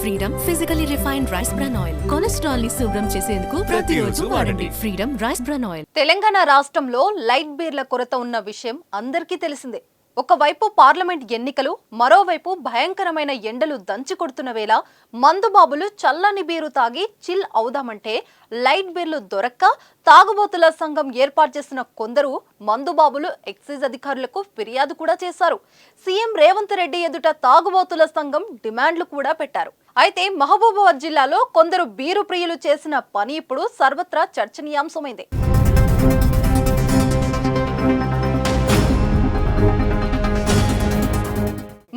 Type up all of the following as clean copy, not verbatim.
Freedom physically refined rice bran oil cholesterol ని శుభ్రం చేసేందుకు ప్రతిరోజు వాడండి. Freedom rice bran oil. Telangana రాష్ట్రంలో లైట్ బీర్ల కొరత ఉన్న విషయం అందరికీ తెలిసిందే. ఒకవైపు పార్లమెంట్ ఎన్నికలు, మరోవైపు భయంకరమైన ఎండలు దంచి కొడుతున్న వేళ మందుబాబులు చల్లని బీరు తాగి చిల్ అవుదామంటే లైట్ బీర్లు దొరక్క తాగుబోతుల సంఘం ఏర్పాటు చేసిన కొందరు మందుబాబులు ఎక్సైజ్ అధికారులకు ఫిర్యాదు కూడా చేశారు. సీఎం రేవంత్ రెడ్డి ఎదుట తాగుబోతుల సంఘం డిమాండ్లు కూడా పెట్టారు. అయితే మహబూబాబాద్ జిల్లాలో కొందరు బీరు ప్రియులు చేసిన పని ఇప్పుడు సర్వత్రా చర్చనీయాంశమైంది.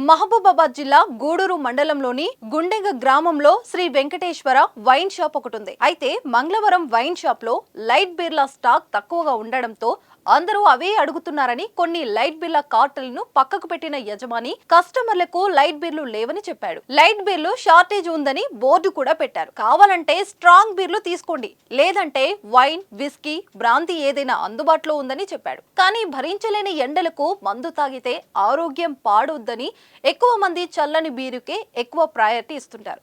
మహబూబాబాద్ జిల్లా గూడూరు మండలంలోని గుండెగ గ్రామంలో శ్రీ వెంకటేశ్వర వైన్ షాప్ ఒకటి ఉంది. అయితే మంగళవారం వైన్ షాప్ లో లైట్ బీర్ల స్టాక్ తక్కువగా ఉండడంతో అందరూ అవే అడుగుతున్నారని కొన్ని లైట్ బీర్ల కార్టలను పక్కకు పెట్టిన యజమాని కస్టమర్లకు లైట్ బీర్లు లేవని చెప్పాడు. లైట్ బీర్లు షార్టేజ్ ఉందని బోర్డు కూడా పెట్టారు. కావాలంటే స్ట్రాంగ్ బీర్లు తీసుకోండి, లేదంటే వైన్, విస్కీ, బ్రాందీ ఏదైనా అందుబాటులో ఉందని చెప్పాడు. కానీ భరించలేని ఎండలకు మందు తాగితే ఆరోగ్యం పాడొద్దని ఎక్కువ మంది చల్లని బీరుకే ఎక్కువ ప్రయారిటీ ఇస్తుంటారు.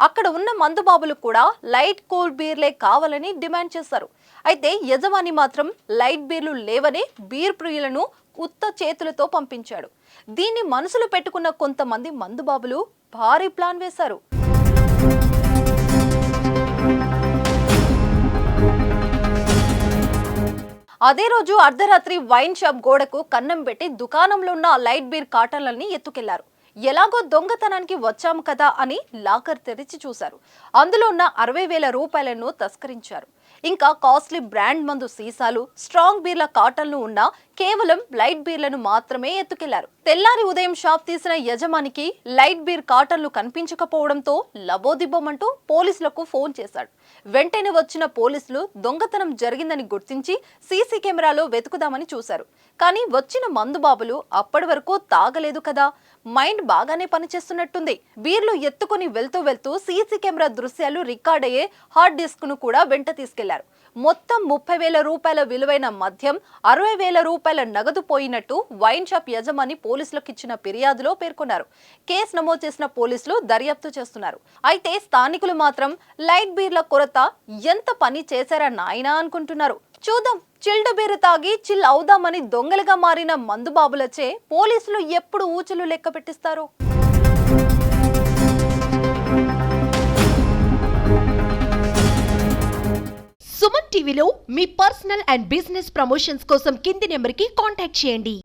అక్కడ ఉన్న మందుబాబులు కూడా లైట్ కూల్ బీర్లే కావాలని డిమాండ్ చేశారు. అయితే యజమాని మాత్రం లైట్ బీర్లు లేవనే బీర్ ప్రియులను ఉత్త చేతులతో పంపించాడు. దీన్ని మనసులో పెట్టుకున్న కొంతమంది మందుబాబులు భారీ ప్లాన్ వేశారు. అదే రోజు అర్ధరాత్రి వైన్ షాప్ గోడకు కన్నం పెట్టి దుకాణంలో ఉన్న లైట్ బీర్ కార్టన్లని ఎత్తుకెళ్లారు. ఎలాగో దొంగతనానికి వచ్చాము కదా అని లాకర్ తెరిచి చూశారు. అందులో ఉన్న 60,000 రూపాయలను తస్కరించారు. ఇంకా కాస్ట్లీ బ్రాండ్ మందు సీసాలు, స్ట్రాంగ్ బీర్ల కార్టన్లు ఉన్న కేవలం లైట్ బీర్లను మాత్రమే ఎత్తుకెళ్లారు. తెల్లారి ఉదయం షాప్ తీసిన యజమానికి లైట్ బీర్ కార్టన్లు కనిపించకపోవడంతో లబోదిబ్బమంటూ పోలీసులకు ఫోన్ చేశాడు. వెంటనే వచ్చిన పోలీసులు దొంగతనం జరిగిందని గుర్తించి సీసీ కెమెరాలో వెతుకుదామని చూశారు. కానీ వచ్చిన మందుబాబులు అప్పటి వరకు తాగలేదు కదా, మైండ్ బాగానే పనిచేస్తున్నట్టుంది. బీర్లు ఎత్తుకుని వెళ్తూ వెళ్తూ సీసీ కెమెరా దృశ్యాలు రికార్డ్ అయ్యే హార్డ్ డిస్క్ ను కూడా వెంట తీసుకెళ్లారు. మొత్తం 30,000 రూపాయల విలువైన మద్యం, 60,000 రూపాయల నగదు పోయినట్టు వైన్ షాప్ యజమాని పోలీసులకు ఇచ్చిన ఫిర్యాదులో పేర్కొన్నారు. కేసు నమోదు చేసిన పోలీసులు దర్యాప్తు చేస్తున్నారు. అయితే స్థానికులు మాత్రం లైట్ బీర్ల కొరత ఎంత పని చేశారా నాయనా అనుకుంటున్నారు. చూద్దాం, చిల్డ్ బీరు తాగి చిల్ అవుదామని దొంగలుగా మారిన మందుబాబులచే పోలీసులు ఎప్పుడు ఊచలు లెక్క పెట్టిస్తారు. సుమన్ టీవీలో మీ పర్సనల్ అండ్ బిజినెస్ ప్రమోషన్స్ కోసం కింది నెంబర్కి కాంటాక్ట్ చేయండి.